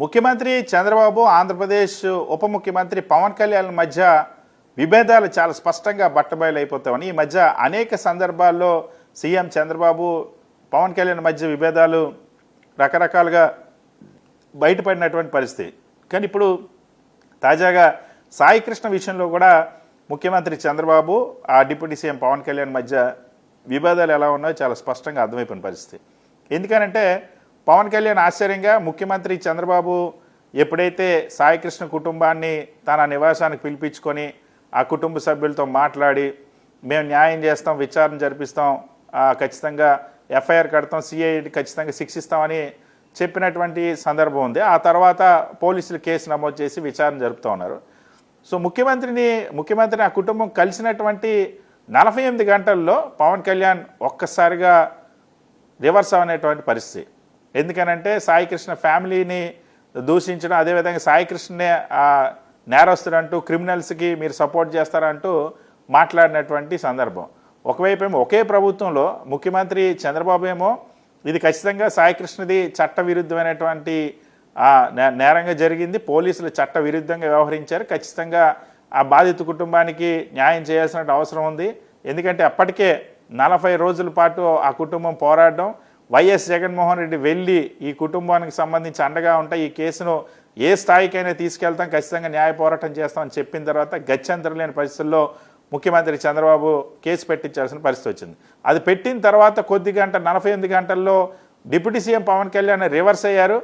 ముఖ్యమంత్రి చంద్రబాబు ఆంధ్రప్రదేశ్ ఉప ముఖ్యమంత్రి పవన్ కళ్యాణ్ మధ్య విభేదాలు చాలా స్పష్టంగా బట్టబయలైపోతామని ఈ మధ్య అనేక సందర్భాల్లో సీఎం చంద్రబాబు పవన్ కళ్యాణ్ మధ్య విభేదాలు రకరకాలుగా బయటపడినటువంటి పరిస్థితి. కానీ ఇప్పుడు తాజాగా సాయి కృష్ణ విషయంలో కూడా ముఖ్యమంత్రి చంద్రబాబు ఆ డిప్యూటీ సీఎం పవన్ కళ్యాణ్ మధ్య విభేదాలు ఎలా ఉన్నాయో చాలా స్పష్టంగా అర్థమైపోయిన పరిస్థితి. ఎందుకనంటే పవన్ కళ్యాణ్ ఆశ్చర్యంగా ముఖ్యమంత్రి చంద్రబాబు ఎప్పుడైతే సాయి కృష్ణ కుటుంబాన్ని తన నివాసానికి పిలిపించుకొని ఆ కుటుంబ సభ్యులతో మాట్లాడి మేము న్యాయం చేస్తాం, విచారణ జరిపిస్తాం, ఖచ్చితంగా ఎఫ్ఐఆర్ కడతాం, సిఐడి ఖచ్చితంగా శిక్షిస్తామని చెప్పినటువంటి సందర్భం ఉంది. ఆ తర్వాత పోలీసులు కేసు నమోదు చేసి విచారణ జరుపుతూ ఉన్నారు. సో ముఖ్యమంత్రిని ఆ కుటుంబం కలిసినటువంటి 48 గంటల్లో పవన్ కళ్యాణ్ ఒక్కసారిగా రివర్స్ అనేటువంటి పరిస్థితి. ఎందుకనంటే సాయి కృష్ణ ఫ్యామిలీని దూషించడం, అదేవిధంగా సాయి కృష్ణనే నేరస్తుడంటూ క్రిమినల్స్కి మీరు సపోర్ట్ చేస్తారంటూ మాట్లాడినటువంటి సందర్భం. ఒకవైపు ఏమో ఒకే ప్రభుత్వంలో ముఖ్యమంత్రి చంద్రబాబు ఏమో ఇది ఖచ్చితంగా సాయి కృష్ణది చట్ట విరుద్ధమైనటువంటి నేరంగా జరిగింది, పోలీసులు చట్ట విరుద్ధంగా వ్యవహరించారు, ఖచ్చితంగా ఆ బాధిత కుటుంబానికి న్యాయం చేయాల్సిన అవసరం ఉంది. ఎందుకంటే అప్పటికే 40 రోజుల పాటు ఆ కుటుంబం పోరాడడం, వైఎస్ జగన్మోహన్ రెడ్డి వెళ్ళి ఈ కుటుంబానికి సంబంధించి అండగా ఉంటాయి, ఈ కేసును ఏ స్థాయికైనా తీసుకెళ్తాం, ఖచ్చితంగా న్యాయ పోరాటం చేస్తామని చెప్పిన తర్వాత గత్యంతరం లేని పరిస్థితుల్లో ముఖ్యమంత్రి చంద్రబాబు కేసు పెట్టించాల్సిన పరిస్థితి వచ్చింది. అది పెట్టిన తర్వాత 48 గంటల్లో deputy CM Pawan Kalyan reverse అయ్యారు.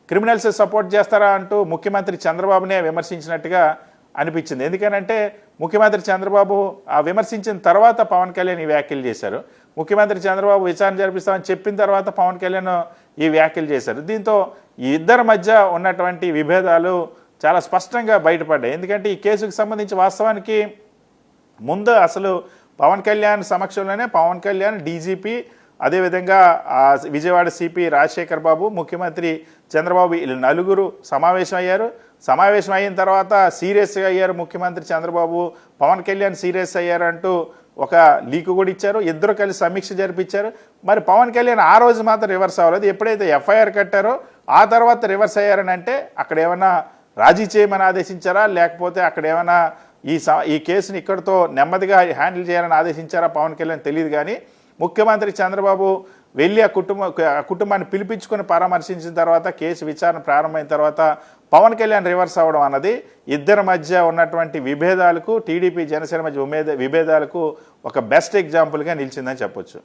క్రిమినల్స్ సపోర్ట్ చేస్తారా అంటూ ముఖ్యమంత్రి చంద్రబాబునే విమర్శించినట్టుగా అనిపించింది. ఎందుకనంటే ముఖ్యమంత్రి చంద్రబాబు ఆ విమర్శించిన తర్వాత పవన్ కళ్యాణ్ ఈ వ్యాఖ్యలు చేశారు. ముఖ్యమంత్రి చంద్రబాబు విచారణ జరిపిస్తామని చెప్పిన తర్వాత పవన్ కళ్యాణ్ ఈ వ్యాఖ్యలు చేశారు. దీంతో ఈ ఇద్దరి మధ్య ఉన్నటువంటి విభేదాలు చాలా స్పష్టంగా బయటపడ్డాయి. ఎందుకంటే ఈ కేసుకు సంబంధించి వాస్తవానికి ముందు అసలు పవన్ కళ్యాణ్ సమక్షంలోనే పవన్ కళ్యాణ్, డీజీపీ, అదేవిధంగా విజయవాడ సిపి రాజశేఖర్ బాబు, ముఖ్యమంత్రి చంద్రబాబు వీళ్ళు నలుగురు సమావేశం అయ్యారు. సమావేశం అయిన తర్వాత సీరియస్గా అయ్యారు ముఖ్యమంత్రి చంద్రబాబు, పవన్ కళ్యాణ్ సీరియస్ అయ్యారంటూ ఒక లీకు కూడా ఇచ్చారు. ఇద్దరు కలిసి సమీక్ష జరిపించారు. మరి పవన్ కళ్యాణ్ ఆ రోజు మాత్రం రివర్స్ అవ్వలేదు. ఎప్పుడైతే ఎఫ్ఐఆర్ కట్టారో ఆ తర్వాత రివర్స్ అయ్యారని అంటే అక్కడ ఏమైనా రాజీ చేయమని ఆదేశించారా, లేకపోతే అక్కడ ఏమైనా ఈ కేసుని ఇక్కడితో నెమ్మదిగా హ్యాండిల్ చేయాలని ఆదేశించారా పవన్ కళ్యాణ్ తెలియదు. కానీ ముఖ్యమంత్రి చంద్రబాబు వెళ్ళి ఆ కుటుంబాన్ని పిలిపించుకొని పరామర్శించిన తర్వాత కేసు విచారణ ప్రారంభమైన తర్వాత పవన్ కళ్యాణ్ రివర్స్ అవ్వడం అన్నది ఇద్దరి మధ్య ఉన్నటువంటి విభేదాలకు, టీడీపీ జనసేన మధ్య విభేదాలకు ఒక బెస్ట్ ఎగ్జాంపుల్గా నిలిచిందని చెప్పొచ్చు.